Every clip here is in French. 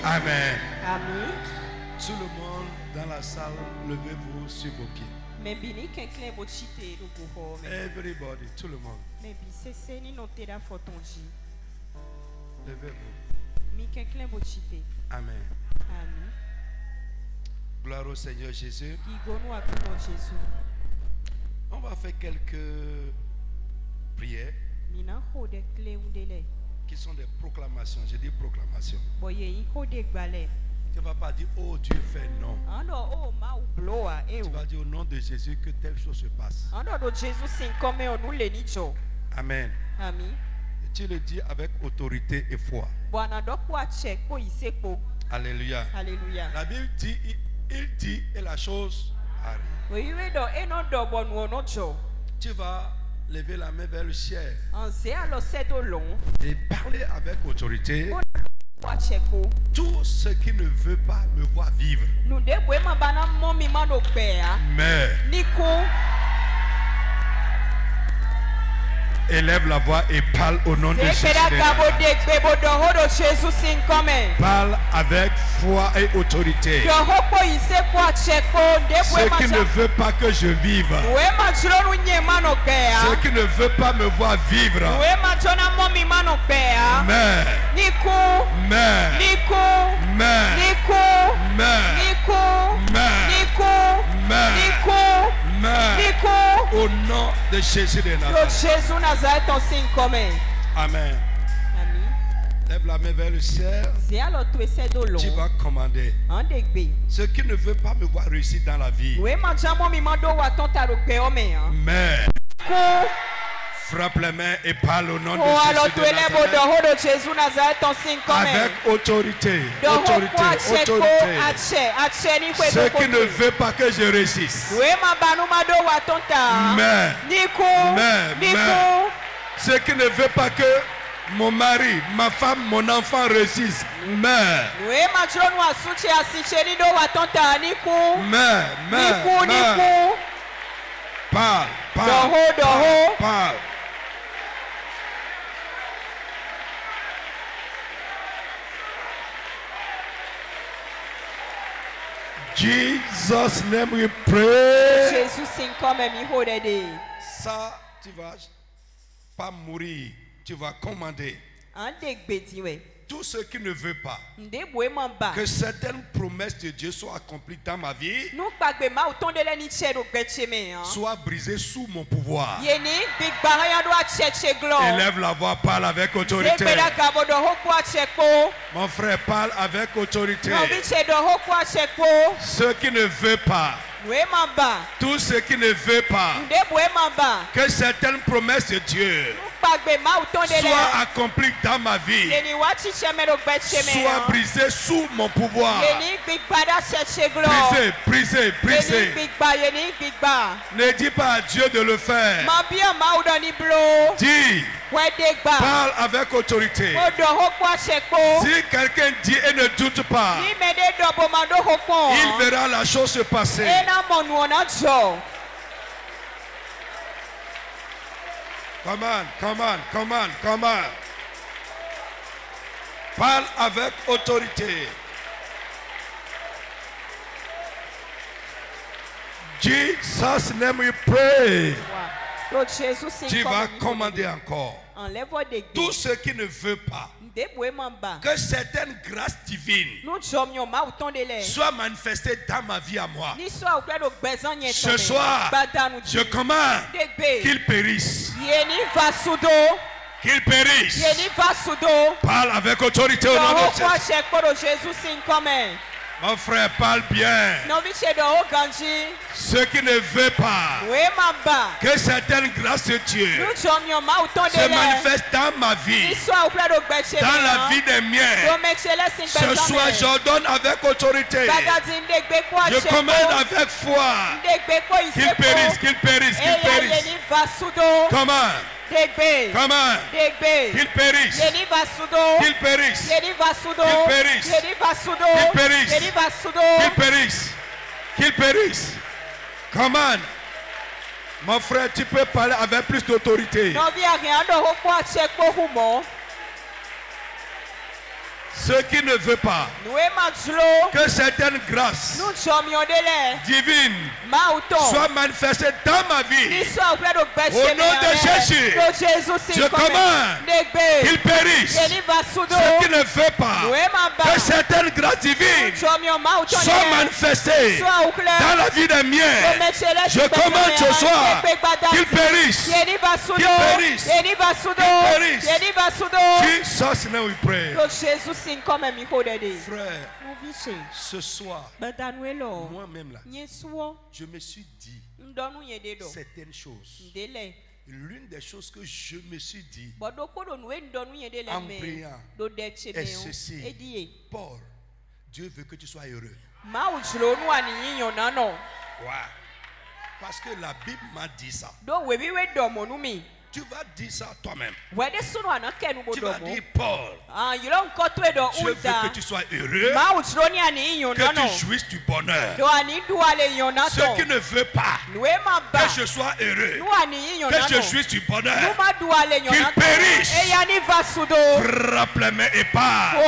Amen. Amen. Tout le monde dans la salle, levez-vous sur vos pieds. Everybody, tout le monde. Levez-vous. Amen. Amen. Gloire au Seigneur Jésus. On va faire quelques prières qui sont des proclamations. Je dis proclamations. Tu ne vas pas dire, oh Dieu fait non. Tu vas dire au nom de Jésus que telle chose se passe. Amen. Amen. Et tu le dis avec autorité et foi. Alléluia. Alléluia. La Bible dit, il dit et la chose arrive. Tu vas lever la main vers le ciel et parler avec autorité. Tout ce qui ne veut pas me voir vivre meurt. Élève la voix et parle au nom de Jésus. Parle avec foi et autorité. Ce qui ne veut pas que je vive, ce qui ne veut pas me voir vivre, meurt. Au nom de Jésus de Nazareth. Amen. Lève la main vers le ciel. Tu vas commander. Ce qui ne veut pas me voir réussir dans la vie, mais frappe les mains et parle au nom de Jésus de Nazareth. Avec autorité. Ce qui ne veut pas que je réussisse, mais ce qui ne veut pas que mon mari, ma femme, mon enfant réussissent, mais parle. Jesus name we pray. Ça, tu vas pas mourir, tu vas commander. Tout ce qui ne veut pas que certaines promesses de Dieu soient accomplies dans ma vie soient brisées sous mon pouvoir. Élève la voix, parle avec autorité. Mon frère, parle avec autorité. Ce qui ne veut pas, tout ce qui ne veut pas que certaines promesses de Dieu soient accomplies dans ma vie, soient brisées sous mon pouvoir. Brisez. Ne dis pas à Dieu de le faire. Dis. Parle avec autorité. Si quelqu'un dit et ne doute pas, il verra la chose se passer. Come on. Parle avec autorité. Jesus name we pray. Tu vas commander encore. Tout ce qui ne veut pas que certaines grâces divines soient manifestées dans ma vie à moi, ce soir, je commande qu'ils périssent. Qu'ils périssent. Parle avec autorité au nom de Jésus. Mon frère, parle bien. Ce qui ne veut pas que certaines grâces de Dieu se manifestent dans ma vie, dans la vie des miens. Ce soir, j'ordonne avec autorité. Je commande avec foi qu'ils périssent, qu'ils périssent, qu'ils périssent. Comment? Comment? Qu'ils périssent. Qu'ils périssent. Qu'ils périssent. Qu'ils périssent. Qu'ils périssent. Qu'ils périssent. Comment? Mon frère, tu peux parler avec plus d'autorité. Ce qui ne veut pas que certaines grâces divines soient manifestées dans ma vie, au nom de Jésus, je commande qu'ils périssent. Ce qui ne veut pas que certaines grâces divines soient manifestées dans la vie des miens, je commande ce soir qu'ils périssent. Qu'ils périssent. Qu'ils périssent. Jesus' name we pray. Frère, ce soir, moi-même là, je me suis dit certaines choses. L'une des choses que je me suis dit en priant est ceci: Paul, Dieu veut que tu sois heureux. Ouais. Parce que la Bible m'a dit ça. Tu vas dire ça toi-même. Tu vas dire, Paul, Dieu veut que tu sois heureux, que tu jouisses du bonheur. Ce qui ne veut pas que je sois heureux, que je jouisse du bonheur, qu'il périsse. Frappe les mains et parle.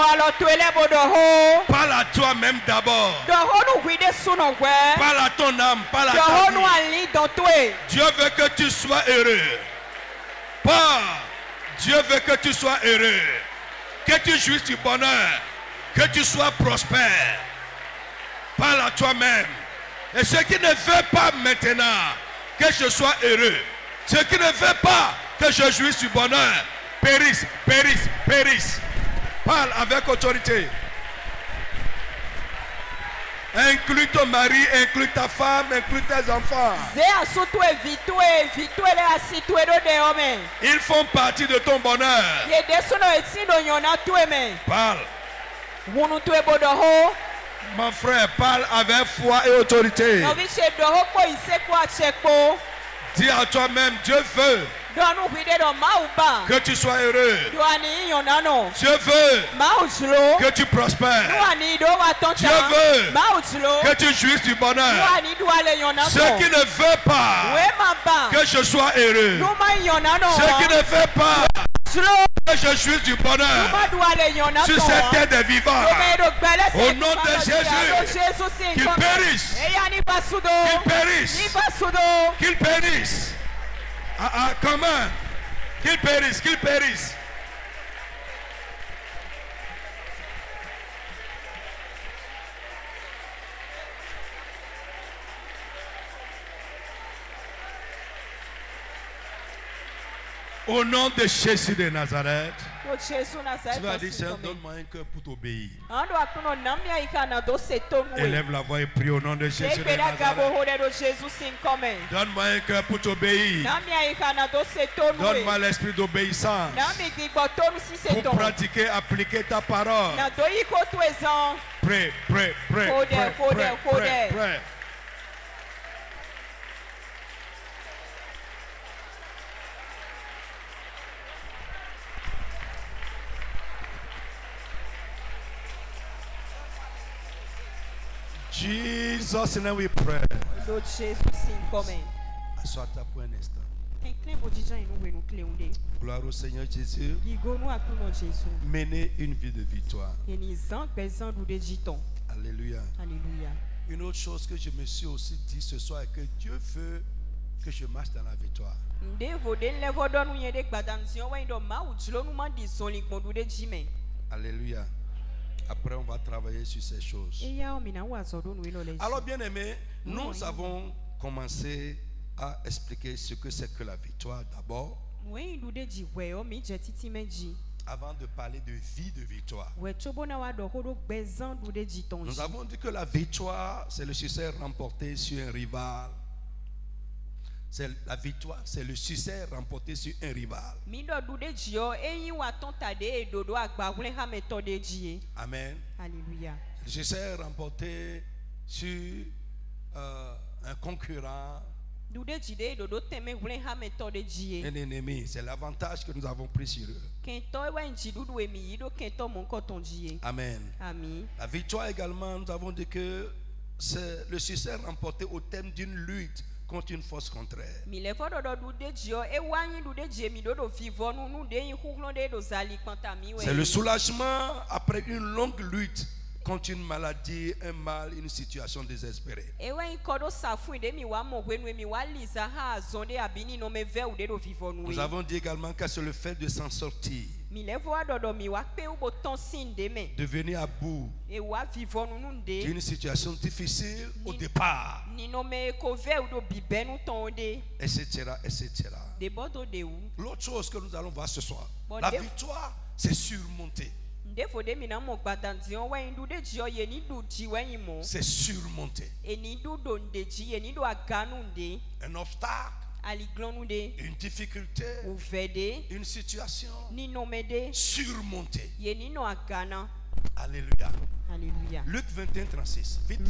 Parle à toi-même d'abord. Parle à ton âme, parle à ta vie. Dieu veut que tu sois heureux. Dieu veut que tu sois heureux, que tu jouisses du bonheur, que tu sois prospère. Parle à toi-même. Et ce qui ne veut pas maintenant que je sois heureux, ce qui ne veut pas que je jouisse du bonheur, périsse, périsse, périsse. Parle avec autorité. Inclus ton mari, inclus ta femme, inclus tes enfants. Ils font partie de ton bonheur. Parle. Mon frère, parle avec foi et autorité. Dis à toi-même, Dieu veut que tu sois heureux. Dieu veut que tu prospères. Dieu veut que tu jouisses du bonheur. Ce qui ne veut pas que je sois heureux, ce qui ne veut pas que je jouisse du bonheur sur cette terre des vivants, au nom de Jésus, qu'ils périssent, qu'ils périssent, qu'ils périssent. Comment? Qu'ils périssent, qu'ils périssent. Au nom de Jésus de Nazareth, tu vas dire, Seigneur, donne-moi un cœur pour t'obéir. Élève la voix et prie au nom de Jésus de Nazareth. Donne-moi un cœur pour t'obéir. Donne-moi l'esprit d'obéissance pour pratiquer, appliquer ta parole. Pray, pray, pray, pray, pray, pray, pray. Jesus' name we pray. Assois-toi pour un instant. Gloire au Seigneur Jésus. Menez une vie de victoire. Alléluia. Une autre chose que je me suis aussi dit ce soir est que Dieu veut que je marche dans la victoire. Alléluia. Après, on va travailler sur ces choses. Alors, bien aimé, nous avons commencé à expliquer ce que c'est que la victoire d'abord. Avant de parler de vie, de victoire, nous avons dit que la victoire, c'est le succès remporté sur un rival. La victoire, c'est le succès remporté sur un rival. Amen. Alléluia. Le succès remporté sur un concurrent. Un ennemi, c'est l'avantage que nous avons pris sur eux. Amen. La victoire également, nous avons dit que c'est le succès remporté au thème d'une lutte contre une force contraire. C'est le soulagement après une longue lutte contre une maladie, un mal, une situation désespérée. Nous avons dit également que c'est le fait de s'en sortir, de venir à bout d'une situation difficile au départ, etc., etc. L'autre chose que nous allons voir ce soir, la victoire, c'est surmonter. C'est surmonter un obstacle, une difficulté, une situation, surmonter. Alléluia. Alléluia. Luc 21, 36. Vite.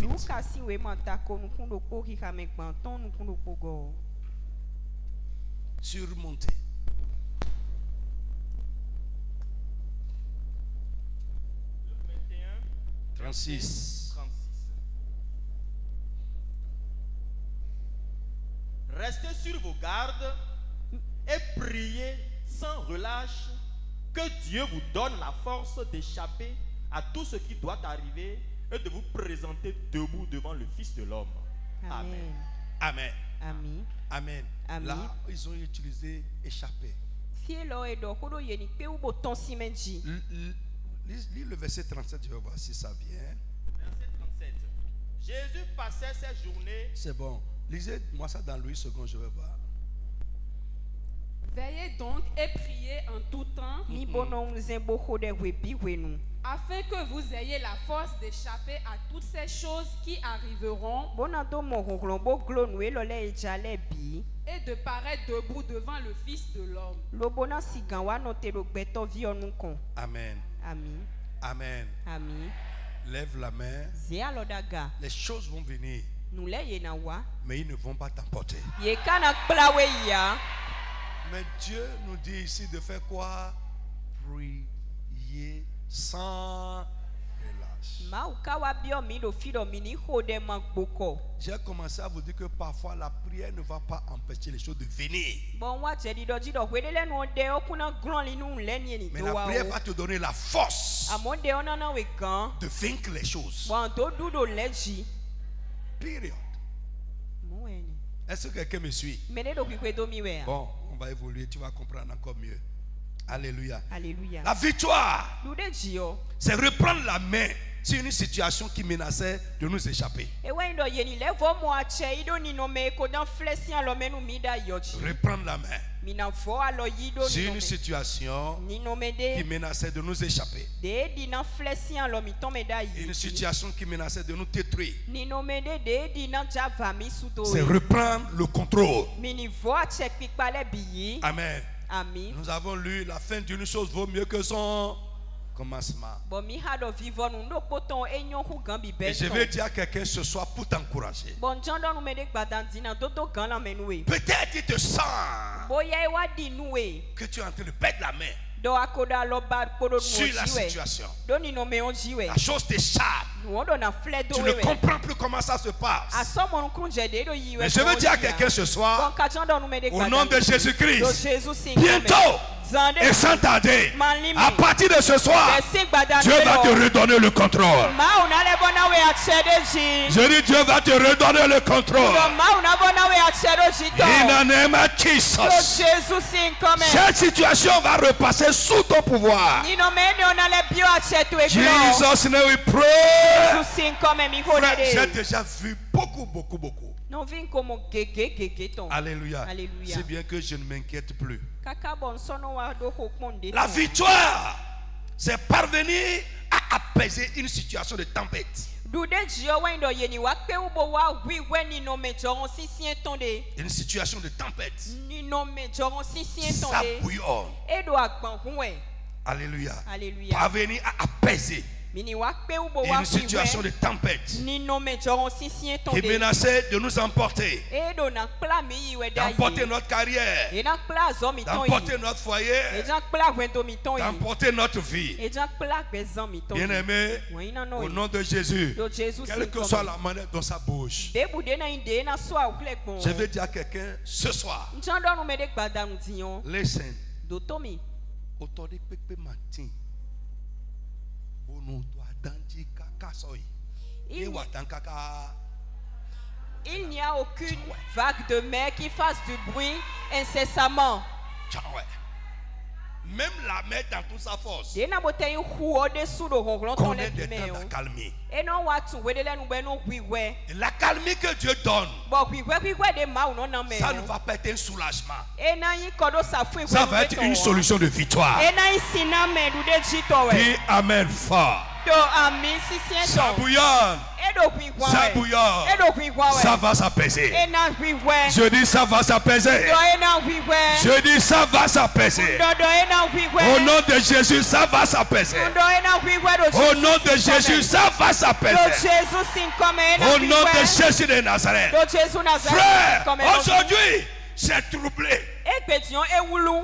Surmonter. 36. Restez sur vos gardes et priez sans relâche que Dieu vous donne la force d'échapper à tout ce qui doit arriver et de vous présenter debout devant le Fils de l'homme. Amen. Amen. Amen. Amen. Amen. Là, ils ont utilisé échapper. Lis le verset 37, je vais voir si ça vient. Verset 37. Jésus passait ses journées. C'est bon. Lisez-moi ça dans Louis II, je vais voir. Veillez donc et priez en tout temps, afin que vous ayez la force d'échapper à toutes ces choses qui arriveront et de paraître debout devant le Fils de l'homme. Amen. Amen. Amen. Amen. Lève la main. Les choses vont venir, mais ils ne vont pas t'emporter. Mais Dieu nous dit ici de faire quoi? Prier sans relâche. J'ai commencé à vous dire que parfois la prière ne va pas empêcher les choses de venir. Mais la prière va te donner la force de vaincre les choses. Période. Est-ce que quelqu'un me suit? Bon, on va évoluer, tu vas comprendre encore mieux. Alléluia. Alléluia. La victoire, c'est reprendre la main sur une situation qui menaçait de nous échapper. Reprendre la main sur une situation qui menaçait de nous échapper. Une situation qui menaçait de nous détruire. C'est reprendre le contrôle. Amen. Amen. Nous avons lu la fin d'une chose vaut mieux que son commencement. Et je vais dire à quelqu'un ce soir pour t'encourager. Peut-être il te sent que tu es en train de perdre la main sur la situation. La chose t'échappe. Tu ne comprends plus comment ça se passe. Mais je veux dire à quelqu'un ce soir, au nom de Jésus-Christ, bientôt et sans tarder, à partir de ce soir, Dieu va te redonner le contrôle. Je dis Dieu va te redonner le contrôle. In the name of Jesus. Cette situation va repasser sous ton pouvoir. Jesus name we pray. Frère, j'ai déjà vu beaucoup. Alléluia. Alléluia. C'est bien que je ne m'inquiète plus. La victoire, c'est parvenir à apaiser une situation de tempête. Une situation de tempête. Ça bouillonne. Alléluia. Parvenir à apaiser une situation de tempête qui menaçait de nous emporter, d'emporter notre carrière, d'emporter notre foyer, d'emporter notre vie. Bien-aimé, au nom de Jésus, quelle que soit la manière dont ça bouge, je veux dire à quelqu'un ce soir, listen, il n'y a aucune vague de mer qui fasse du bruit incessamment. Même la mer dans toute sa force connaît des temps d'accalmie. La calmie que Dieu donne, ça ne va pas être un soulagement. Ça va être une solution de victoire. Dis Amen fort. Ça bouillonne. Ça bouillonne. Ça va s'apaiser. Je dis ça va s'apaiser. Je dis ça va s'apaiser. Au nom de Jésus, ça va s'apaiser. Au nom de Jésus, ça va s'apaiser. Au nom de Jésus de Nazareth. Frère, aujourd'hui, c'est troublé.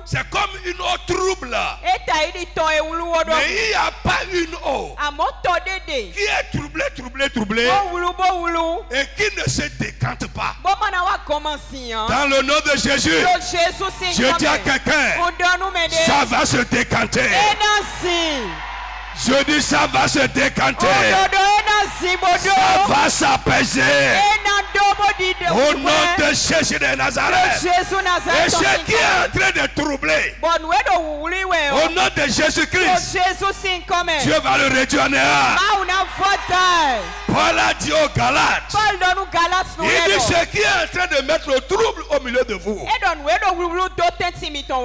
C'est comme une eau trouble. Mais il n'y a pas une eau qui est troublée et qui ne se décante pas. Dans le nom de Jésus, je dis à quelqu'un, ça va se décanter. Je dis ça va se décanter. Ça va s'apaiser. Au nom de Jésus de Nazareth. Et ce qui est en train de troubler, au nom de Jésus-Christ, Dieu va le réduire en néant. Paul a dit aux Galates, il dit ce qui est en train de mettre le trouble au milieu de vous,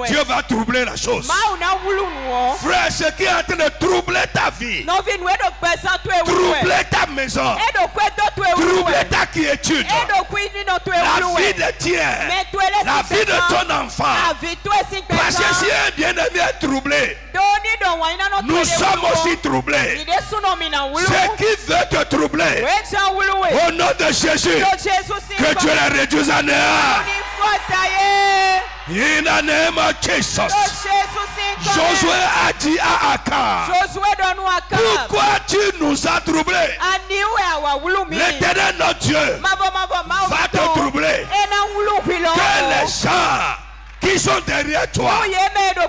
Dieu va troubler la chose. Frère, ce qui est en train de troubler ta vie, troubler ta maison, troubler ta quiétude, la vie de tien, la vie de ton enfant. Parce que si un bien-aimé est troublé, nous sommes aussi troublés. Ce qui veut te troubler, au nom de Jésus, que Dieu les réduise à néant. In the name of Jesus. Josué a dit à Acab, pourquoi tu nous as troublés? L'Éternel notre Dieu va te troubler. Que les gens qui sont derrière toi,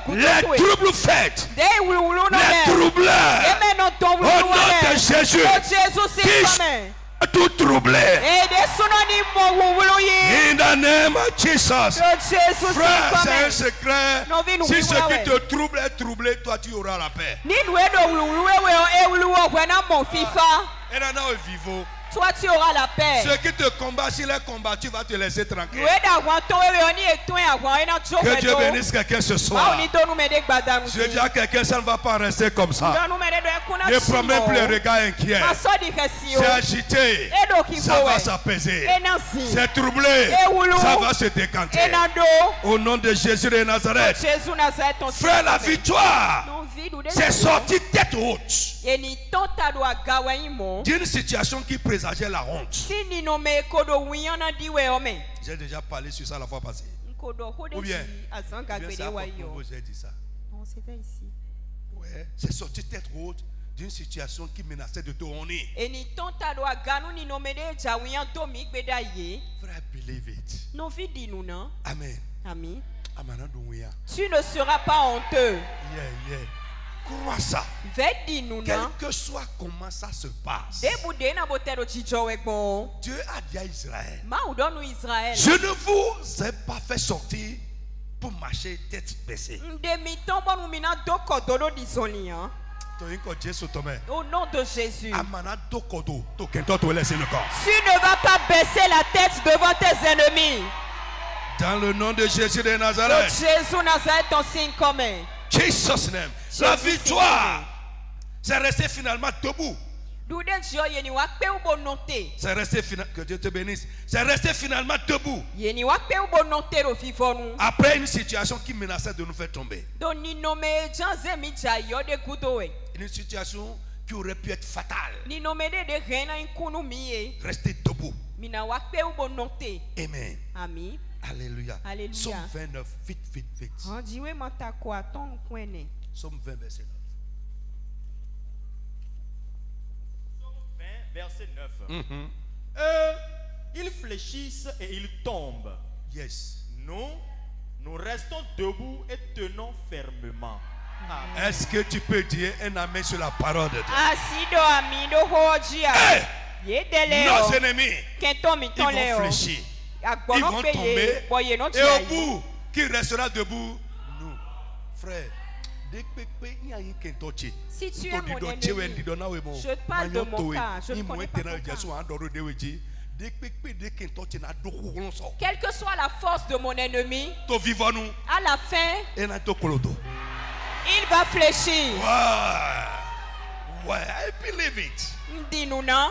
les troubles faits, les troubleurs, au nom de Jésus, qui sont tout troublé. In the name of Jesus. Frère, c'est un secret. Si ce qui te trouble est troublé, toi tu auras la paix. Et là, vivons. Toi tu auras la paix. Ceux qui te combattent, s'il est combattu, va te laisser tranquille. Que Dieu bénisse quelqu'un ce soir. Je dis à quelqu'un, ça ne va pas rester comme ça. Ne promets plus les regards inquiets. C'est agité, ça va s'apaiser. C'est troublé, ça va se décanter. Au nom de Jésus de Nazareth. Frère, la victoire, c'est sorti tête haute d'une situation qui présageait la honte. J'ai déjà parlé sur ça la fois passée. Ou bien c'est à propos, j'ai dit ça. Ouais, c'est sorti tête haute d'une situation qui menaçait de te honner. Frère, believe it. Amen. Amen. Tu ne seras pas honteux. Crois ça. Quel que soit comment ça se passe, Dieu a dit à Israël, je ne vous ai pas fait sortir pour marcher tête baissée. Au nom de Jésus, tu ne vas pas baisser la tête devant tes ennemis. Dans le nom de Jésus de Nazareth. Jésus Nazareth, ton signe commun. Jesus name. La victoire, c'est resté finalement debout. C'est resté finalement, que Dieu te bénisse. C'est resté finalement debout. Après une situation qui menaçait de nous faire tomber. Une situation qui aurait pu être fatale. Restez debout. Amen. Amen. Alléluia. Somme 29, vite, vite, vite. Somme 20, verset 9. Verset 9. Ils fléchissent et ils tombent. Yes. Nous restons debout et tenons fermement. Est-ce que tu peux dire un amen sur la parole de Dieu? Hey! Nos ennemis, ils vont fléchir. Ils vont tomber. Et au bout, qui restera debout? Nous. Frère. Si tu es mon ennemi, je te parle de mon cas. Je ne connais pas ton cas. Quelle que soit la force de mon ennemi, à la fin, il va fléchir. I believe it. Dis-nous non.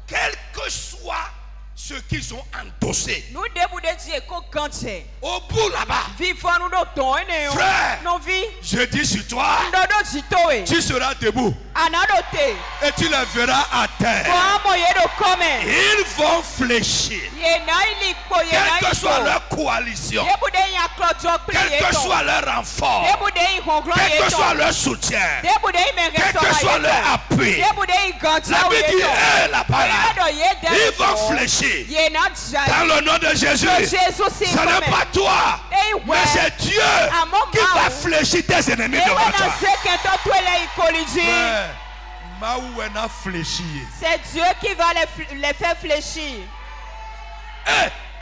Quel que soit ce qu'ils ont endossé. Au bout là-bas. Frère, je dis sur toi, tu seras debout. Et tu les verras à terre. Ils vont fléchir. Quelle que soit leur coalition, quel que soit leur renfort, quel que soit leur soutien, quel que soit leur appui, la Bible dit, là-bas, ils vont fléchir. Dans le nom de Jésus, ce n'est pas toi, mais c'est Dieu qui va fléchir tes ennemis devant toi. C'est Dieu qui va les faire fléchir.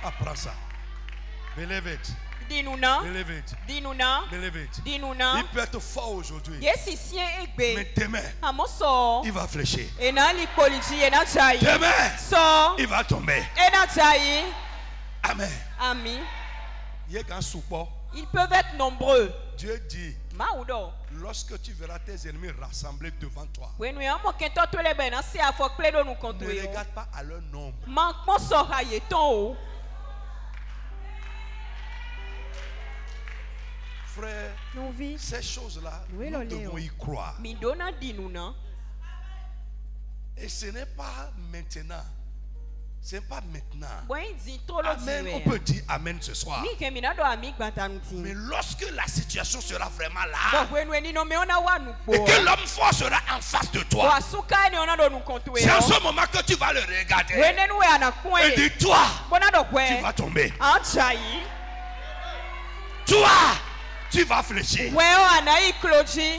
Apprends ça. Believe it. Dis-nous non. Believe it. Dis-nous non. Believe it. Dis-nous non. Il peut être fort aujourd'hui. Mais demain, il va fléchir. Demain, il va tomber. Amen. Amen. Ils peuvent être nombreux. Dieu dit, lorsque tu verras tes ennemis rassemblés devant toi, ne regarde pas à leur nombre. Frère, ces choses-là, nous devons y croire. Et ce n'est pas maintenant. Ce n'est pas maintenant. Amen. On peut dire Amen ce soir. Mais lorsque la situation sera vraiment là, et que l'homme fort sera en face de toi, c'est en ce moment que tu vas le regarder. Et dis, toi, tu vas tomber. Toi, tu vas fléchir.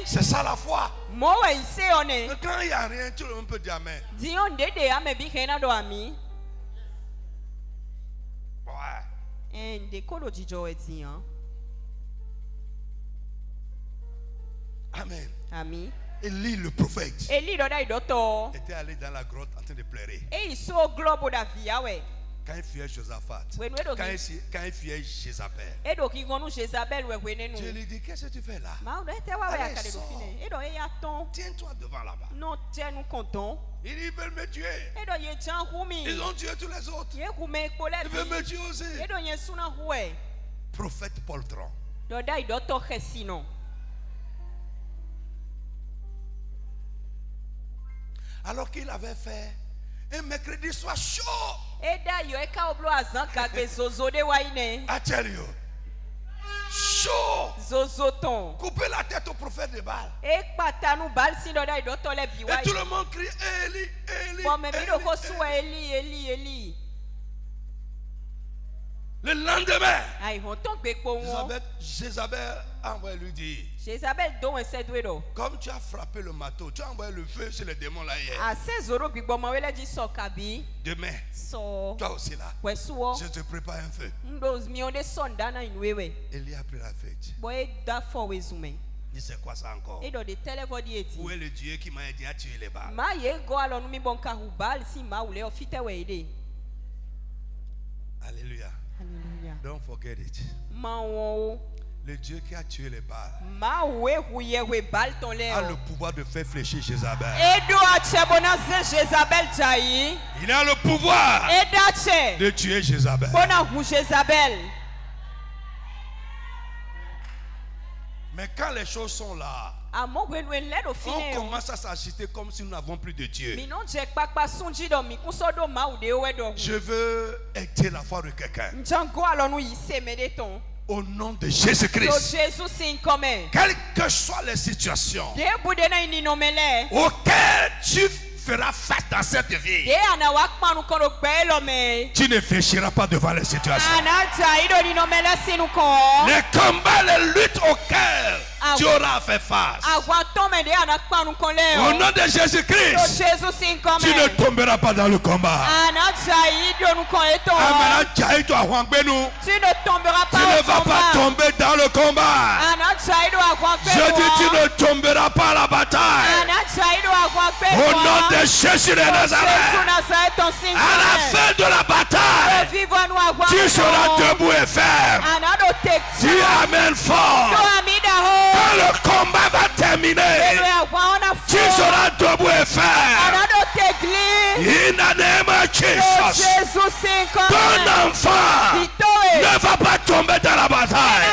C'est ça la foi. Mais quand il n'y a rien, tout le monde peut dire Amen. Amen. Amen. Élie le prophète était allé dans la grotte en train de pleurer. Quand il fuyait Josaphat, quand il fuyait Jézabel, Dieu lui dit, qu'est-ce que tu fais là? Allez, sors. Tiens-toi devant là-bas. Ils veulent me tuer. Ils ont tué tous les autres. Ils veulent me tuer aussi. Prophète poltron. Alors qu'il avait fait un mercredi soir chaud. I tell you. Chaud. Couper la tête au prophète de Baal. Et tout le monde crie Élie, Élie, Élie. Le lendemain, Jézabel a envoyé lui dire, comme tu as frappé le marteau, tu as envoyé le feu sur les démons là hier. Demain, toi aussi là, je te prépare un feu. Élie a pris la fête. Il sait quoi ça encore? Où est le Dieu qui m'a aidé à tuer les Baals? Alléluia. Don't forget it. Le Dieu qui a tué les Baals a le pouvoir de faire fléchir Jézabel. Il a le pouvoir de tuer Jézabel. Mais quand les choses sont là, on commence à s'agiter comme si nous n'avons plus de Dieu. Je veux aider la foi de quelqu'un. Au nom de Jésus-Christ. Quelles que soient les situations auxquelles tu feras face dans cette vie, tu ne fléchiras pas devant les situations. Les combats, les luttes auxquelles tu auras à faire face, au nom de Jésus-Christ, tu ne tomberas pas dans le combat. Tu ne vas pas tomber dans le combat. Je dis, tu ne tomberas pas à la bataille. Au nom de Jésus de Nazareth, à la fin de la bataille, tu seras debout et ferme. Dis Amen fort. Quand le combat va terminer, tu seras debout et ferme. In the name of Jesus. Ton enfant ne va pas tomber dans la bataille.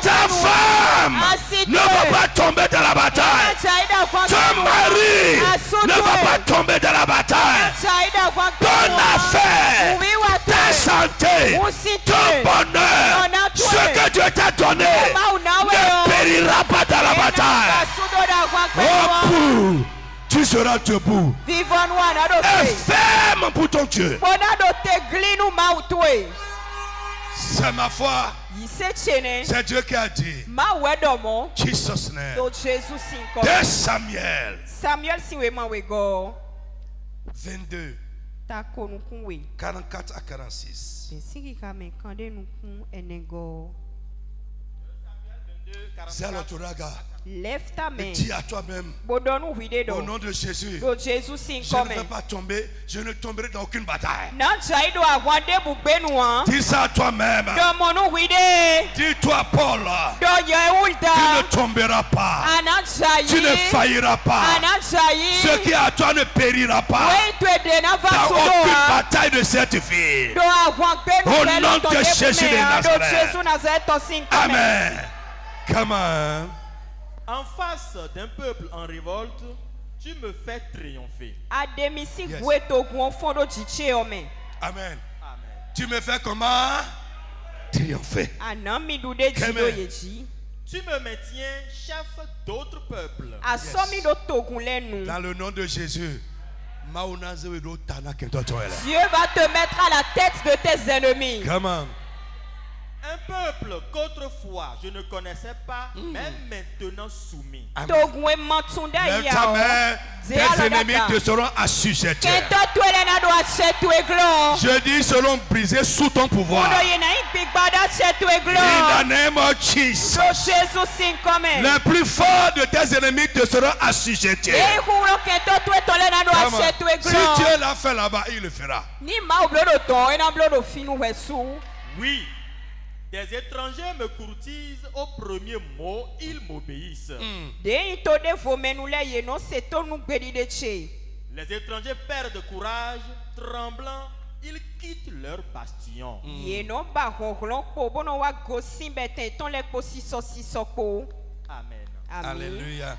Ta femme ne va pas tomber dans la bataille. Ton mari ne va pas tomber dans la bataille. Ton affaire, ta santé, ton bonheur, ce que Dieu t'a donné ne périra pas dans la bataille. Oh, tu seras debout et ferme pour ton Dieu. C'est ma foi. C'est Dieu qui a dit. Jesus name. De Samuel 22 44 à 46. Lève ta main. Et dis à toi-même, au nom de Jésus, je ne vais pas tomber, je ne tomberai dans aucune bataille. Dis ça à toi-même. Dis-toi, Paul, tu ne tomberas pas, tu ne failliras pas, ce qui est à toi ne périra pas dans aucune bataille de cette vie. Au nom de Jésus de Nazareth. Amen. Come on. En face d'un peuple en révolte, tu me fais triompher. Yes. Amen. Tu me fais comment? Triompher. Amen. Tu me maintiens chef d'autres peuples. Yes. Dans le nom de Jésus. Dieu va te mettre à la tête de tes ennemis. Come on. Un peuple qu'autrefois je ne connaissais pas, même maintenant soumis. Lève ta main, tes ennemis te seront assujettis. Je dis, seront brisés sous ton pouvoir. In the name of Jesus. Les plus forts de tes ennemis te seront assujettis. Si Dieu l'a fait là-bas, il le fera. Oui. Des étrangers me courtisent au premier mot, ils m'obéissent. Les étrangers perdent courage, tremblant, ils quittent leur bastion. Amen. Alléluia.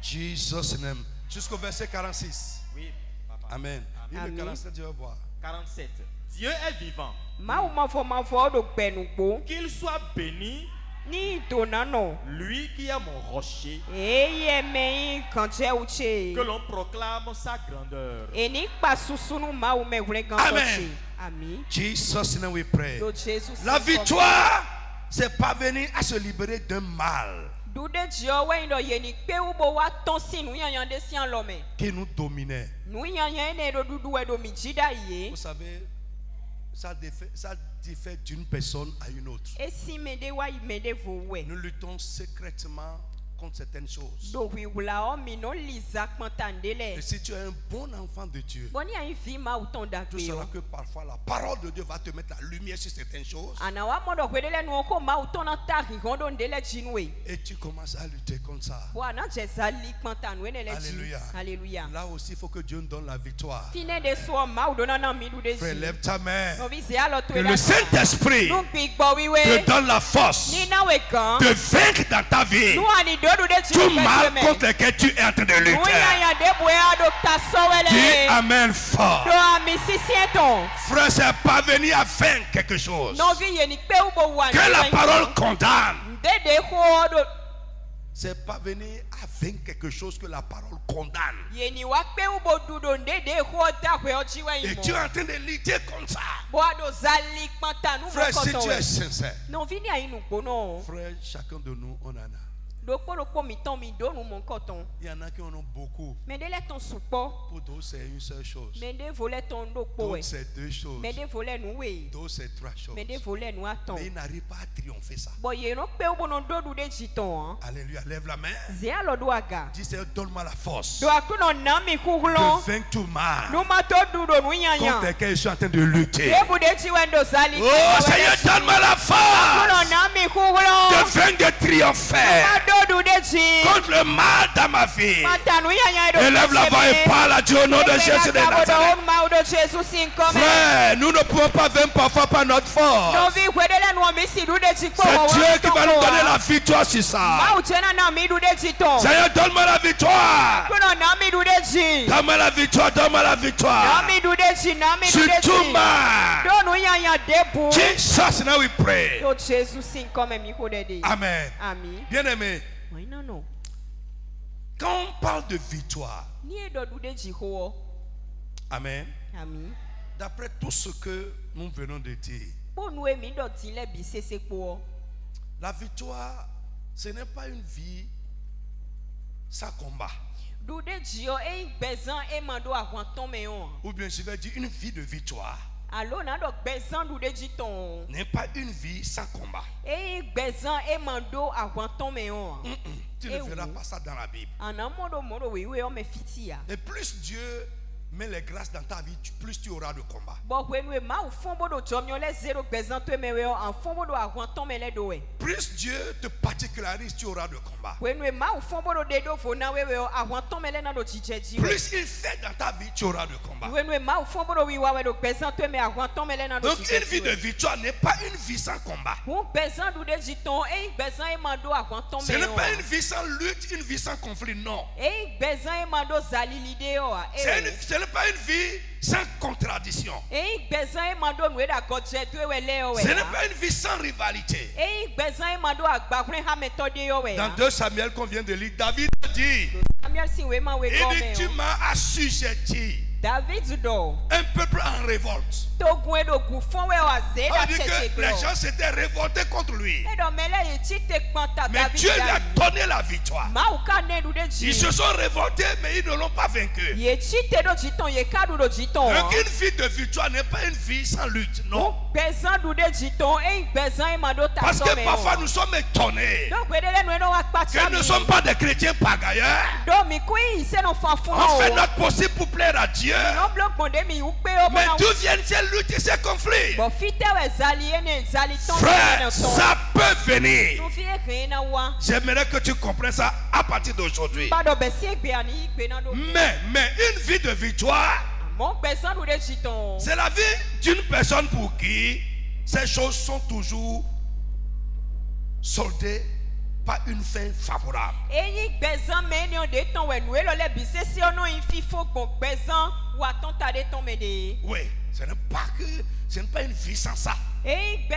Jesus name. Jusqu'au verset 46. Oui, papa. Amen. Il le 47, Dieu va voir. 47. Dieu est vivant. Qu'il soit béni, lui qui est mon rocher, que l'on proclame sa grandeur. Amen. Jesus name we pray. La victoire, c'est parvenir à se libérer d'un mal qui nous dominait. Vous savez, ça diffère d'une personne à une autre. Nous luttons secrètement contre certaines choses. Et si tu es un bon enfant de Dieu, tu sauras que parfois la parole de Dieu va te mettre la lumière sur certaines choses. Et tu commences à lutter contre ça. Alléluia. Alléluia. Là aussi, il faut que Dieu nous donne la victoire. Frère, lève ta main. Que le Saint-Esprit te donne la force de vaincre dans ta vie tout mal contre lequel tu es en train de lutter. Dis Amen fort. Frère, c'est pas venir à vaincre quelque chose que la parole condamne. C'est pas venir à vaincre quelque chose que la parole condamne. Et tu es en train de lutter comme ça. Frère, si tu es sincère, frère, chacun de nous, on en a. Il y en a qui en ont beaucoup. Pour d'autres, c'est une seule chose. D'autres, c'est deux choses. D'autres, c'est trois choses. Mais ils n'arrivent pas à triompher ça. Alléluia. Lève la main. Dis, Seigneur, donne-moi la force de vaincre tout mal contre lequel je suis en train de lutter. Oh, Seigneur, donne-moi la force de vaincre, de triompher contre le mal dans ma vie. Élève la voix et parle à Dieu au nom de Jésus de Nazareth. Frère, nous ne pouvons pas vaincre parfois par notre force. C'est Dieu qui va nous donner la victoire sur ça. Seigneur, donne-moi la victoire. Donne-moi la victoire, donne-moi la victoire. Sur tout mal. Jesus, now we pray. Amen. Bien aimé. Quand on parle de victoire, Amen. D'après tout ce que nous venons de dire, la victoire, ce n'est pas une vie sans combat. Ou bien je vais dire une vie de victoire n'est pas une vie sans combat. Tu ne verras pas ça dans la Bible. Et plus Dieu met les grâces dans ta vie, plus tu auras de combat. Plus Dieu te particularise, tu auras de combat. Plus il fait dans ta vie, tu auras de combat. Donc une vie de victoire n'est pas une vie sans combat. Ce n'est pas une vie sans lutte, une vie sans conflit, non. Ce n'est pas une vie sans contradiction. Ce n'est pas une vie sans rivalité. Dans 2 Samuel qu'on vient de lire, David a dit, il dit, tu m'as assujetti un peuple en révolte. On dit que les gens s'étaient révoltés contre lui. Mais Dieu lui a donné la victoire. Ils se sont révoltés, mais ils ne l'ont pas vaincu. Donc une vie de victoire n'est pas une vie sans lutte, non. Parce que parfois nous sommes étonnés que nous ne sommes pas des chrétiens pagailleurs. On fait notre possible pour plaire à Dieu. Mais d'où viennent ces luttes et ces conflits? Frère, ça peut venir. J'aimerais que tu comprennes ça à partir d'aujourd'hui. Mais une vie de victoire, c'est la vie d'une personne pour qui ces choses sont toujours soldées par une fin favorable. Oui, ce n'est pas une vie sans ça. Mais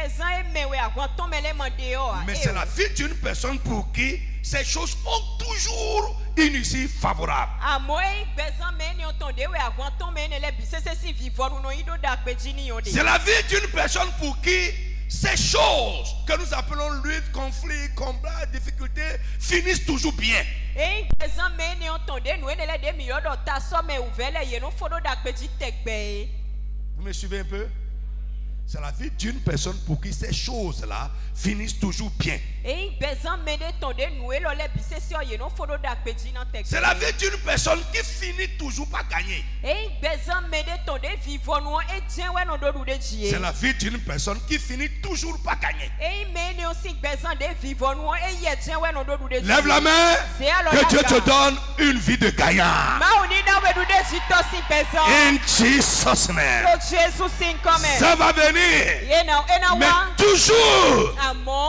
c'est la vie d'une personne pour qui ces choses ont toujours une issue favorable. C'est la vie d'une personne pour qui ces choses que nous appelons lutte, conflit, combat, difficulté finissent toujours bien. Vous me suivez un peu? C'est la vie d'une personne pour qui ces choses-là finissent toujours bien. C'est la vie d'une personne qui finit toujours par gagner. C'est la vie d'une personne qui finit toujours par gagner. Lève la main, que Dieu te donne une vie de gagnant. In Jesus' name. Ça va venir. Mais toujours,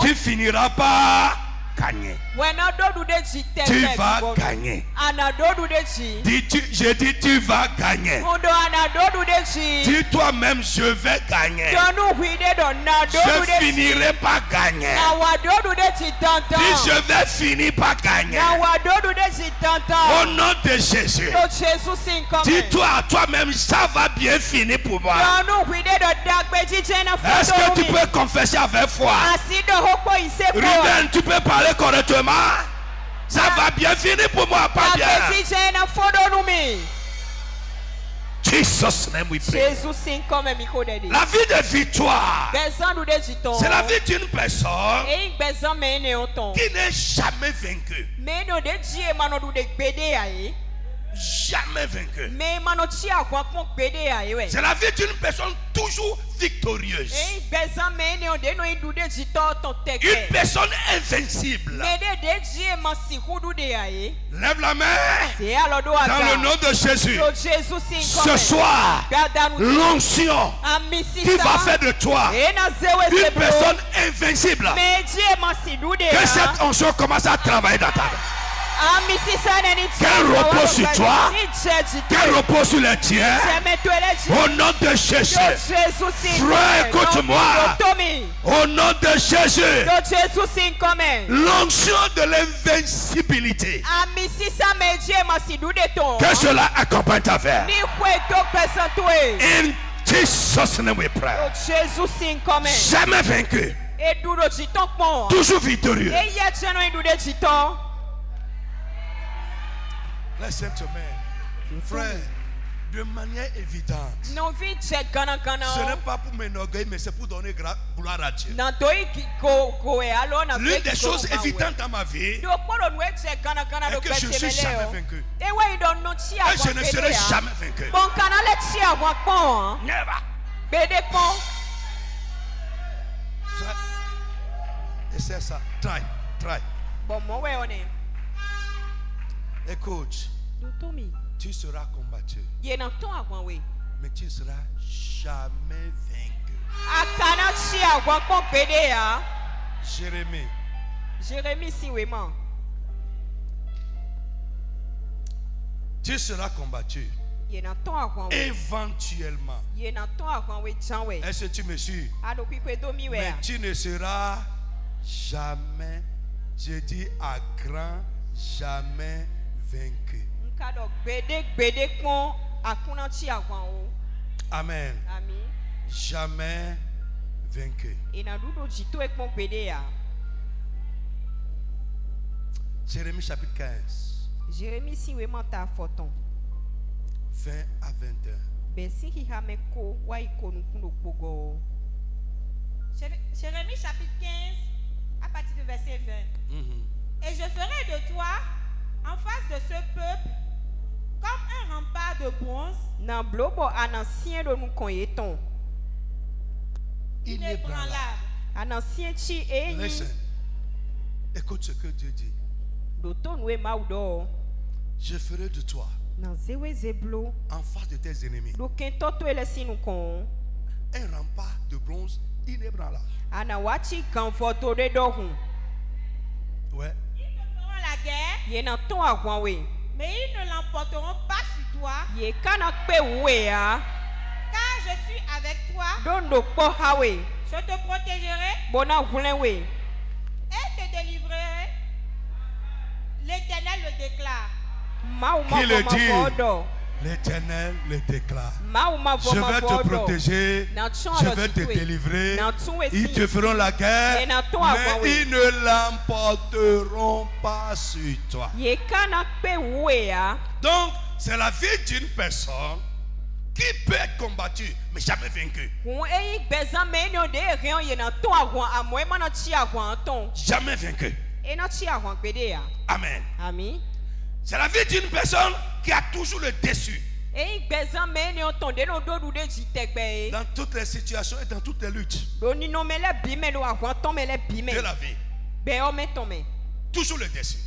tu finiras par gagner. Tu vas gagner. Je dis tu vas gagner. Dis toi-même je vais gagner. Je finirai par gagner. Dis je vais finir par gagner. Au nom de Jésus. Dis-toi à toi-même ça va bien finir pour moi. Est-ce que tu peux confesser avec foi? Ruben, tu peux parler correctement. Ça va bien finir pour moi, pas bien. Jesus name we pray. La vie de victoire, c'est la vie d'une personne qui n'est jamais vaincue. Jamais vainqueur. C'est la vie d'une personne toujours victorieuse. Une personne invincible. Lève la main dans le nom de Jésus. Ce soir, l'onction qui va faire de toi une personne invincible. Que cette onction commence à travailler dans ta vie. Qu'elle repose sur toi, qu'elle repose sur les tiens. Au nom de Jésus. Frère, écoute-moi. Au nom de Jésus. L'onction de l'invincibilité. Que cela accompagne ta vie. In Jesus' name we pray. Jamais vaincu. Toujours victorieux. Listen to me, frère, de manière évidente. Ce n'est pas pour m'enorgueillir, mais c'est pour donner gloire à Dieu. L'une des choses évidentes dans ma vie est que je ne suis jamais vaincu. Et je ne serai jamais vaincu. Never. Et c'est ça. Try. Écoute, tu seras combattu, mais tu ne seras jamais vaincu. Jérémie, tu seras combattu éventuellement. Est-ce que tu me suis? Mais tu ne seras jamais, je dis à grand jamais vaincu. Amen. Jamais vaincu. Jérémie chapitre 15. 20 à 21. Jérémie chapitre 15 à partir du verset 20. Et je ferai de toi en face de ce peuple comme un rempart de bronze inébranlable. Listen. Écoute ce que Dieu dit. Je ferai de toi en face de tes ennemis un rempart de bronze inébranlable. Ouais. Ils te feront la guerre, mais ils ne l'emporteront pas sur toi, car je suis avec toi. Je te protégerai et te délivrerai. L'Éternel le déclare. Qui le dit? L'Éternel le déclare. Je vais te protéger, je vais te délivrer. Ils te feront la guerre, mais ils ne l'emporteront pas sur toi. Donc, c'est la vie d'une personne qui peut être combattu, mais jamais vaincu. Jamais vaincu. Amen. Amen. C'est la vie d'une personne qui a toujours le dessus. Dans toutes les situations et dans toutes les luttes de la vie. Toujours le dessus.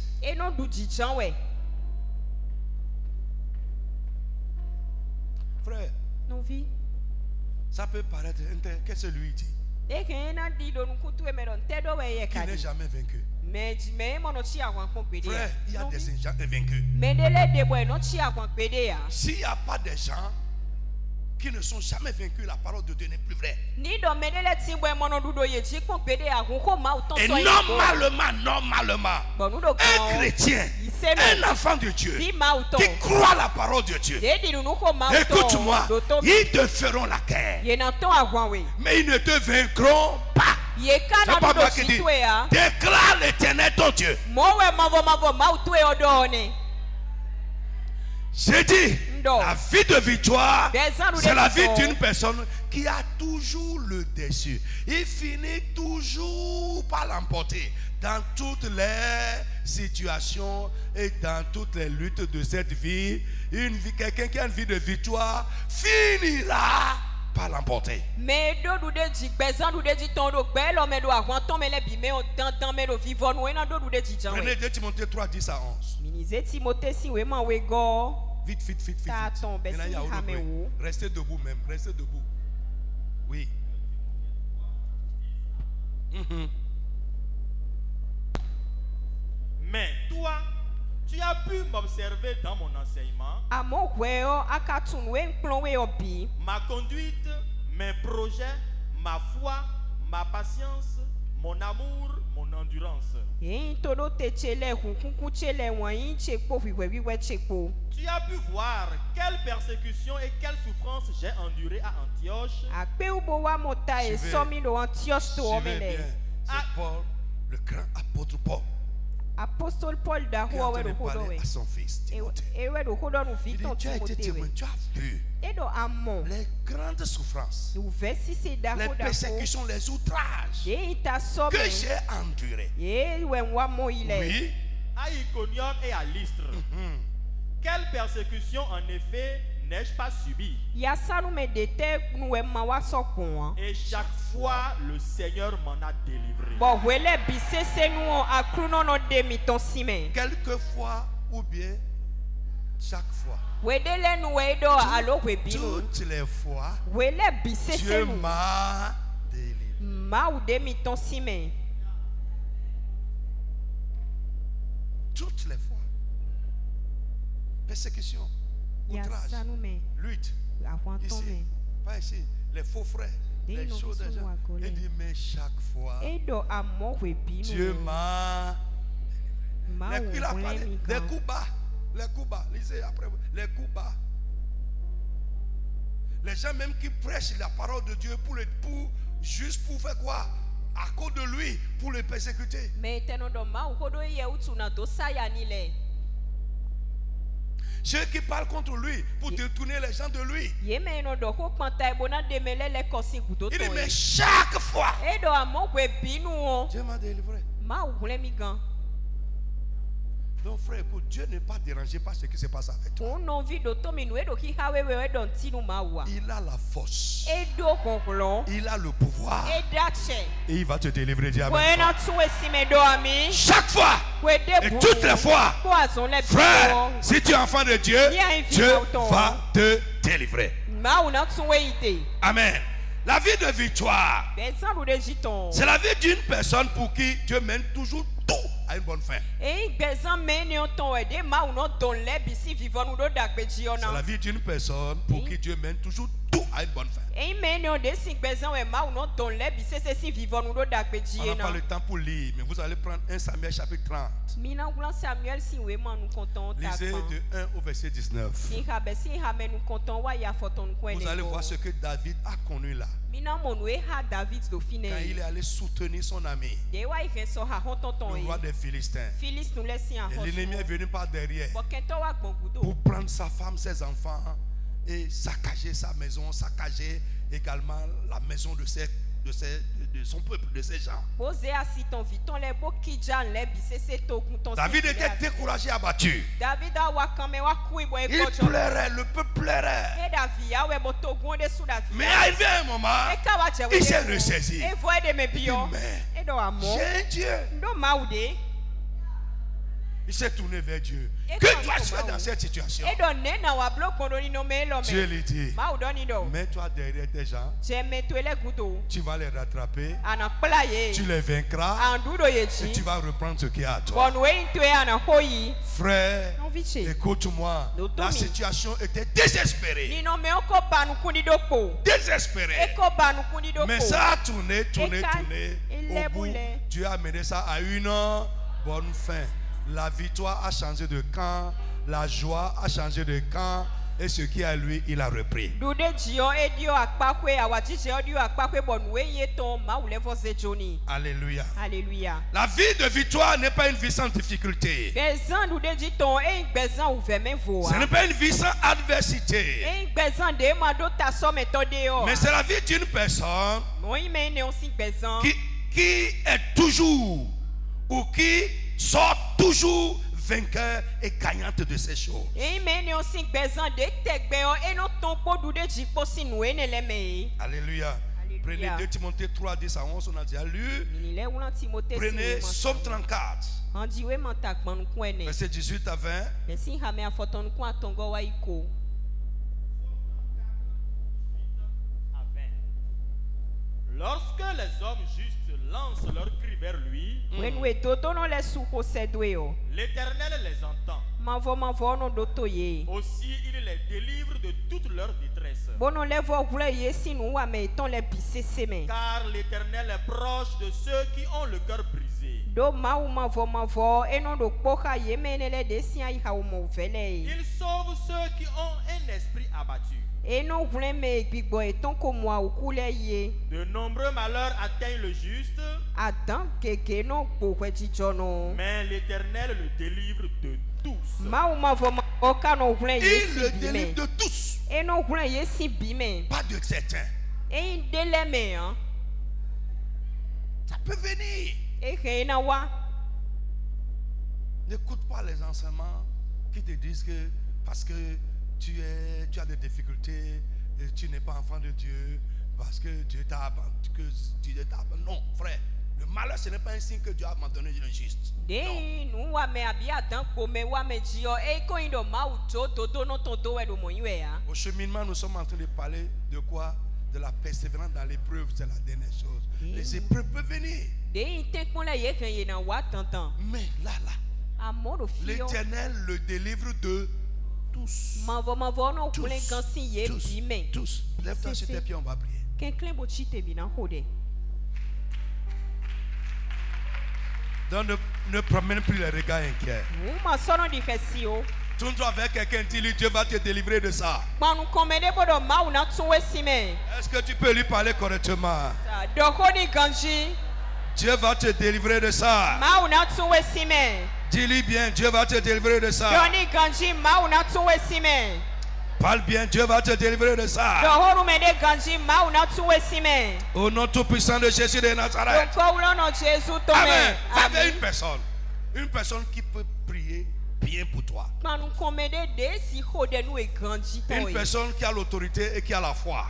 Frère, ça peut paraître qu'est-ce que lui dit? Qui n'est jamais vaincu. Frère, il y a des gens invaincus. S'il n'y a pas de gens qui ne sont jamais vaincus, la parole de Dieu n'est plus vraie. Et normalement, un chrétien, un enfant de Dieu, qui croit la parole de Dieu, écoute-moi, ils te feront la guerre, mais ils ne te vaincront pas. C'est pas moi qui dis. Déclare l'Éternel ton Dieu. J'ai dit, la vie de victoire, c'est la vie d'une personne qui a toujours le dessus. Il finit toujours par l'emporter dans toutes les situations et dans toutes les luttes de cette vie. Quelqu'un qui a une vie de victoire finira par l'emporter. Prenez 2 Timothée 3, 10 à 11. Vite. Restez debout même. Restez debout. Oui. Mais toi, tu as pu m'observer dans mon enseignement, ma conduite, mes projets, ma foi, ma patience, mon amour, mon endurance. Tu as pu voir quelle persécution et quelle souffrance j'ai enduré à Antioche. Suivez bien. C'est Paul, le grand apôtre Paul. Apôtre Paul qui a parlé à son fils Timothée. Il dit, tu as été témoin, tu as vu les grandes souffrances, les persécutions, les outrages que j'ai endurés. Oui. À Iconium et à Lystre. Quelle persécution en effet n'ai-je pas subi? Et chaque fois le Seigneur m'en a délivré. Quelquefois ou bien chaque fois. Toutes les fois, Dieu m'a délivré. Toutes les fois. Persécution, outrage, lutte. Ici, pas ici. Les faux frères, les choses des gens. Il dit, mais chaque fois, Dieu m'a délivré. Il a parlé des coups bas. Les coups bas. Lisez après. Les coups bas. Les gens même qui prêchent la parole de Dieu juste pour faire quoi? À cause de lui, pour le persécuter. Ceux qui parlent contre lui pour détourner les gens de lui. Il dit, mais chaque fois, Dieu m'a délivré. Donc frère, écoute, Dieu n'est pas dérangé par ce qui se passe avec toi. Il a la force. Il a le pouvoir. Et il va te délivrer, diable. Chaque fois et toutes les fois, frère, si tu es enfant de Dieu, Dieu va te délivrer. Amen. La vie de victoire, c'est la vie d'une personne pour qui Dieu mène toujours tout à une bonne fin. C'est la vie d'une personne pour qui Dieu mène toujours tout à une bonne fin. On n'a pas le temps pour lire, mais vous allez prendre 1 Samuel chapitre 30. Lisez de 1 au verset 19. Vous allez voir ce que David a connu là. Quand il est allé soutenir son ami, le roi des Philistins. Et l'ennemi est venu par derrière pour prendre sa femme, ses enfants et saccager sa maison, saccager également la maison de son peuple, de ses gens. David était découragé, abattu. Il pleurait, le peuple pleurait. Mais arrivé un moment, il s'est ressaisi. Il dit, mais j'ai un Dieu. Il s'est tourné vers Dieu. Que dois-je faire dans cette situation? Dieu lui dit, mets-toi derrière tes gens. Tu vas les rattraper. Tu les vaincras. Et tu vas reprendre ce qui est à toi. Frère, écoute-moi. La situation était désespérée. Désespérée. Mais ça a tourné. Au bout, Dieu a mené ça à une bonne fin. La victoire a changé de camp, la joie a changé de camp, et ce qui est à lui, il a repris. Alléluia. Alléluia. La vie de victoire n'est pas une vie sans difficulté. Ce n'est pas une vie sans adversité. Mais c'est la vie d'une personne qui est toujours ou qui sort toujours vainqueur et gagnante de ces choses. Alléluia. Prenez 2 Timothée 3, 10 à 11, on a déjà lu. Prenez Psaume 34, verset 18 à 20. Lorsque les hommes justes lancent leur cri vers lui, l'Éternel les entend. Aussi il les délivre de toute leur détresse. Car l'Éternel est proche de ceux qui ont le cœur brisé. Il sauve ceux qui ont un esprit abattu. De nombreux malheurs atteignent le juste, mais l'Éternel le délivre de tous. Il le délivre de tous. Pas de certains. Ça peut venir. N'écoute pas les enseignements qui te disent que parce que tu as des difficultés, et tu n'es pas enfant de Dieu, parce que Dieu t'a abandonné. Non, frère, le malheur ce n'est pas un signe que Dieu a abandonné le juste. Non. Au cheminement, nous sommes en train de parler de quoi? De la persévérance dans l'épreuve, c'est la dernière chose. Les épreuves peuvent venir. Mais là, l'Éternel le délivre de tous. Tous. Lève-toi sur tes pieds, on va prier. Donc ne promène plus les regards inquiets. Tourne-toi avec quelqu'un, dis-lui, Dieu va te délivrer de ça. Est-ce que tu peux lui parler correctement? Dieu va te délivrer de ça. Dis-lui bien, Dieu va te délivrer de ça. Parle bien, Dieu va te délivrer de ça. Au nom tout puissant de Jésus de Nazareth. Amen. Vous avez une personne qui peut prier bien pour toi. Une personne qui a l'autorité et qui a la foi.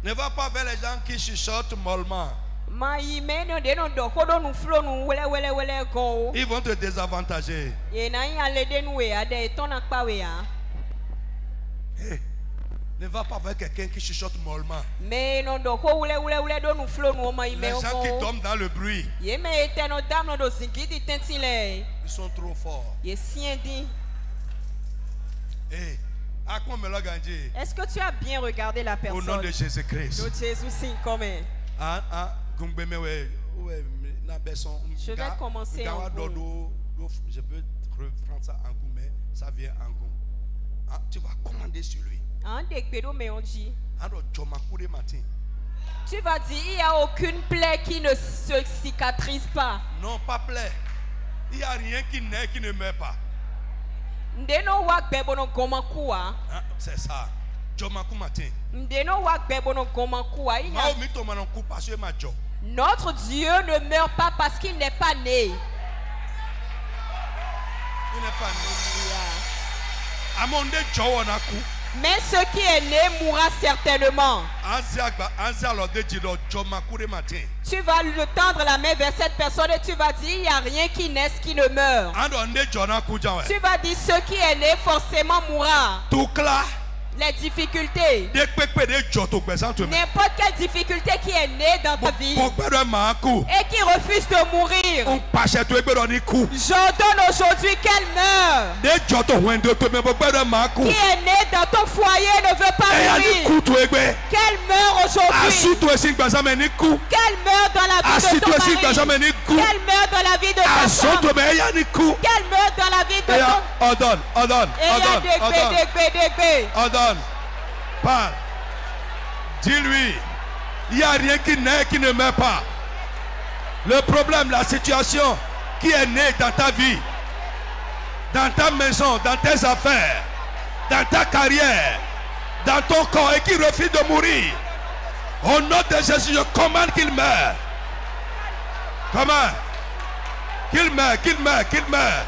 Ne va pas vers les gens qui chuchotent mollement. Ils vont te désavantager. Ne va pas vers quelqu'un qui chuchote mollement. Les gens qui dorment dans le bruit, ils sont trop forts. Est-ce que tu as bien regardé la personne? Au nom de Jésus-Christ. Je vais commencer en goût. Je peux reprendre ça en goût, mais ça vient en goût. Tu vas commander sur lui. Tu vas dire, il n'y a aucune plaie qui ne se cicatrise pas. Non, pas plaie. Il n'y a rien qui naît qui ne meurt pas. C'est ça. Notre Dieu ne meurt pas parce qu'il n'est pas né. Il n'est pas né. Mais ce qui est né mourra certainement. Tu vas le tendre la main vers cette personne et tu vas dire, il n'y a rien qui naisse qui ne meurt. Tu vas dire, ce qui est né forcément mourra. Les difficultés. N'importe quelle difficulté qui est née dans ta vie et qui refuse de mourir. J'ordonne aujourd'hui qu'elle meure. Qui est née dans ton foyer ne veut pas mourir. Qu'elle meure aujourd'hui. Qu'elle meure dans la vie de ton mari. Qu'elle meure dans la vie de ta femme. Qu'elle meure dans la vie de ton... Ordonne. Parle. Dis-lui. Il n'y a rien qui naît qui ne meurt pas. Le problème, la situation qui est née dans ta vie, dans ta maison, dans tes affaires, dans ta carrière, dans ton corps et qui refuse de mourir. Au nom de Jésus, je commande qu'il meure. Comment? Qu'il meure.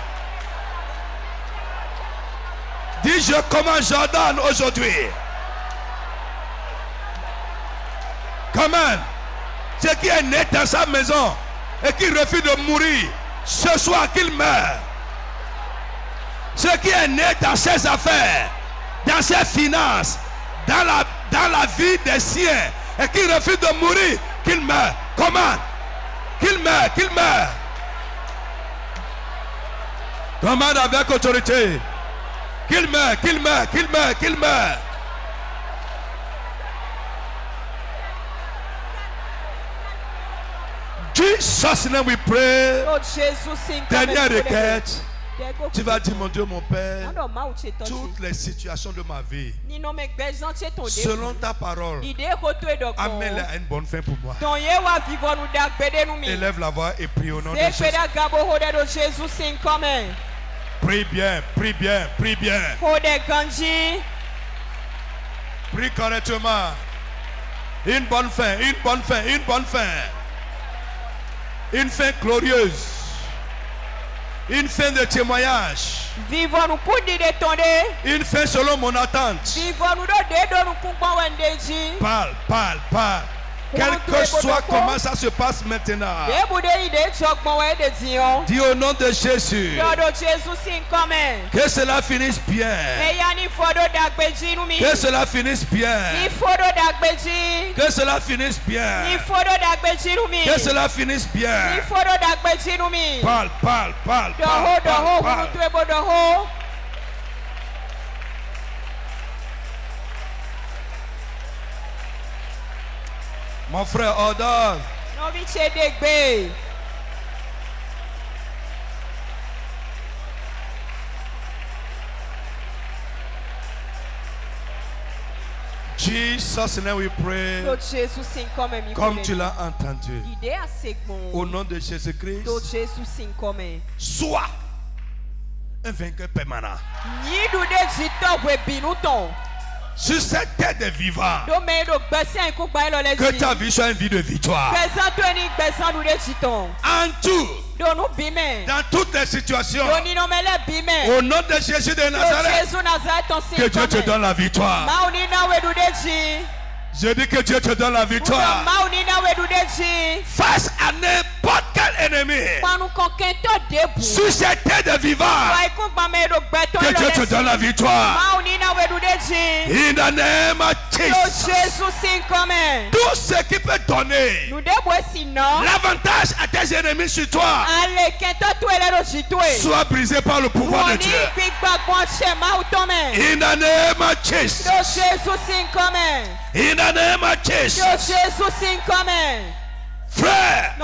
Dis, je commande Jordan aujourd'hui. Comment? Ce qui est né dans sa maison et qui refuse de mourir, ce soir qu'il meurt. Ce qui est né dans ses affaires, dans ses finances, dans la vie des siens et qui refuse de mourir, qu'il meurt. Comment? Qu'il meurt. Commande avec autorité. Qu'il meurt. Jesus name we pray. Dernière requête. Tu vas dire, mon Dieu, mon Père, toutes les situations de ma vie, selon ta parole, amène-les à une bonne fin pour moi. Élève la voix et prie au nom de Jésus. Prie bien. Prie correctement. Une bonne fin. Une fin glorieuse. Une fin de témoignage. Une fin selon mon attente. Parle. Quel que soit comment ça se passe maintenant. Dis au nom de Jésus. Que cela finisse bien. Que cela finisse bien. Que cela finisse bien. Que cela finisse bien. Parle. Mon frère, ordonne. Jesus name we pray. Comme tu l'as entendu. Au nom de Jésus-Christ. Sois un vainqueur permanent. Sur cette terre des vivants, que ta vie soit une vie de victoire. En tout, dans toutes les situations, au nom de Jésus de Nazareth, que Dieu te donne la victoire. Je dis que Dieu te donne la victoire face à n'importe quel ennemi. Sur cette terre de vivants, que Dieu te donne la victoire. In the name of Jesus. Tout ce qui peut donner l'avantage à tes ennemis sur toi soit brisé par le pouvoir de Dieu. In the name of Jesus. In the name of Jesus. Frère,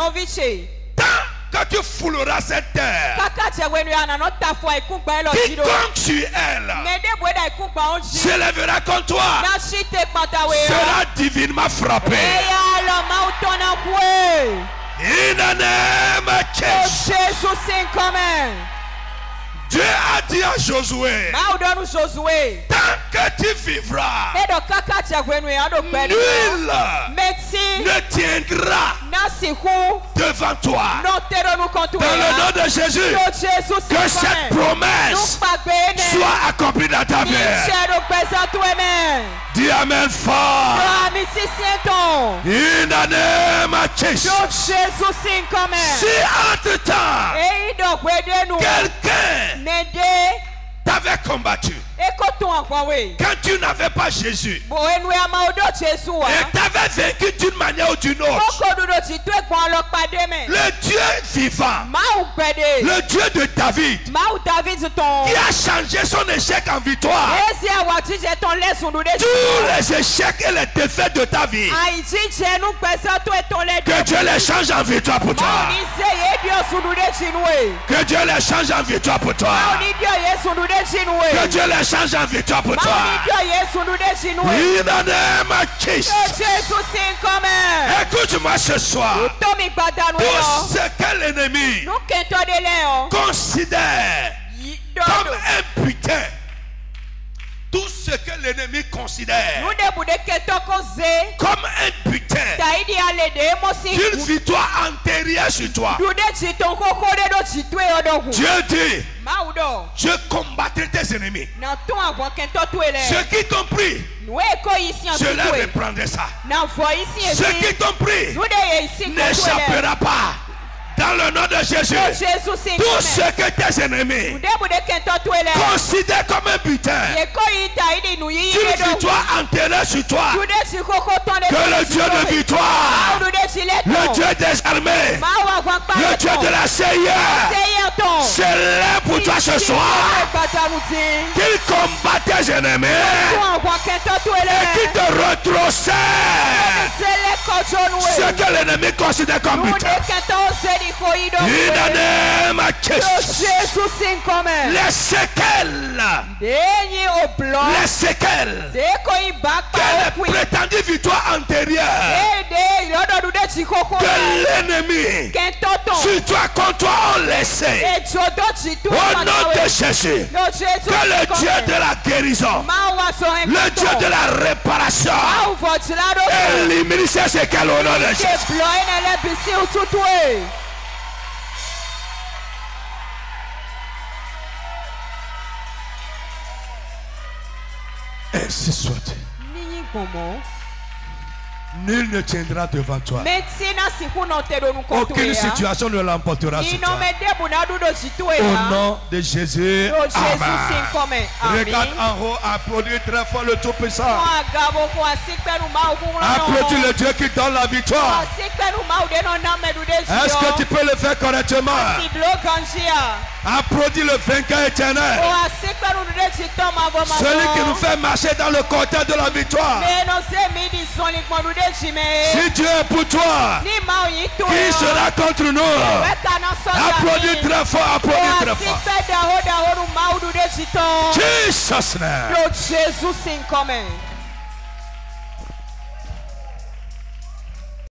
quand tu fouleras cette terre, quiconque sur elle s'élèvera contre toi sera divinement frappé. In the name of Jesus. Dieu a dit à Josué, tant que tu vivras, nul ne tiendra devant toi. Dans le nom de Jésus, que cette promesse soit accomplie dans ta vie. Dis Amen fort. In the name of Jesus. Si entre-temps, quelqu'un t'avait combattu, quand tu n'avais pas Jésus, et t'avais vécu d'une manière ou d'une autre, le Dieu vivant, le Dieu de David, qui a changé son échec en victoire, tous les échecs et les défaites de ta vie, que Dieu les change en victoire pour toi. Que Dieu les change en victoire pour toi. Que Dieu les change en victoire pour toi. In the name of Jesus. Écoute-moi ce soir. Tout ce que l'ennemi considère comme un butin, tout ce que l'ennemi considère comme un butin, une victoire antérieure sur toi, Dieu dit, je combattrai tes ennemis. Ceux qui t'ont pris, je leur reprendrai ça. Ceux qui t'ont pris n'échappera pas. Dans le nom de Jésus, tout ce que tes ennemis considèrent comme un butin, une victoire enterrée sur toi, que le Dieu de victoire, le Dieu des armées, le Dieu de la CIA, s'élève pour toi ce soir, qu'il combat tes ennemis et qu'il te retrocède ce que l'ennemi considère comme butin. In the name of Jesus. Les séquelles, quelle prétendue victoire antérieure que l'ennemi sur toi contre toi ont laissé, au nom de Jésus, que le Dieu de la guérison, le Dieu de la réparation, élimine ces séquelles au nom de Jésus. Ainsi soit. Nul ne tiendra devant toi. Aucune situation ne l'emportera sur toi. Au nom de Jésus. Amen. Regarde en haut, applaudis très fort le Tout-Puissant. Applaudis le Dieu qui donne la victoire. Est-ce que tu peux le faire correctement? Applaudis le vainqueur éternel. Celui qui nous fait marcher dans le cortège de la victoire. Si Dieu est pour toi, qui sera contre nous? Applaudis très fort, applaudis très fort. Jesus' name.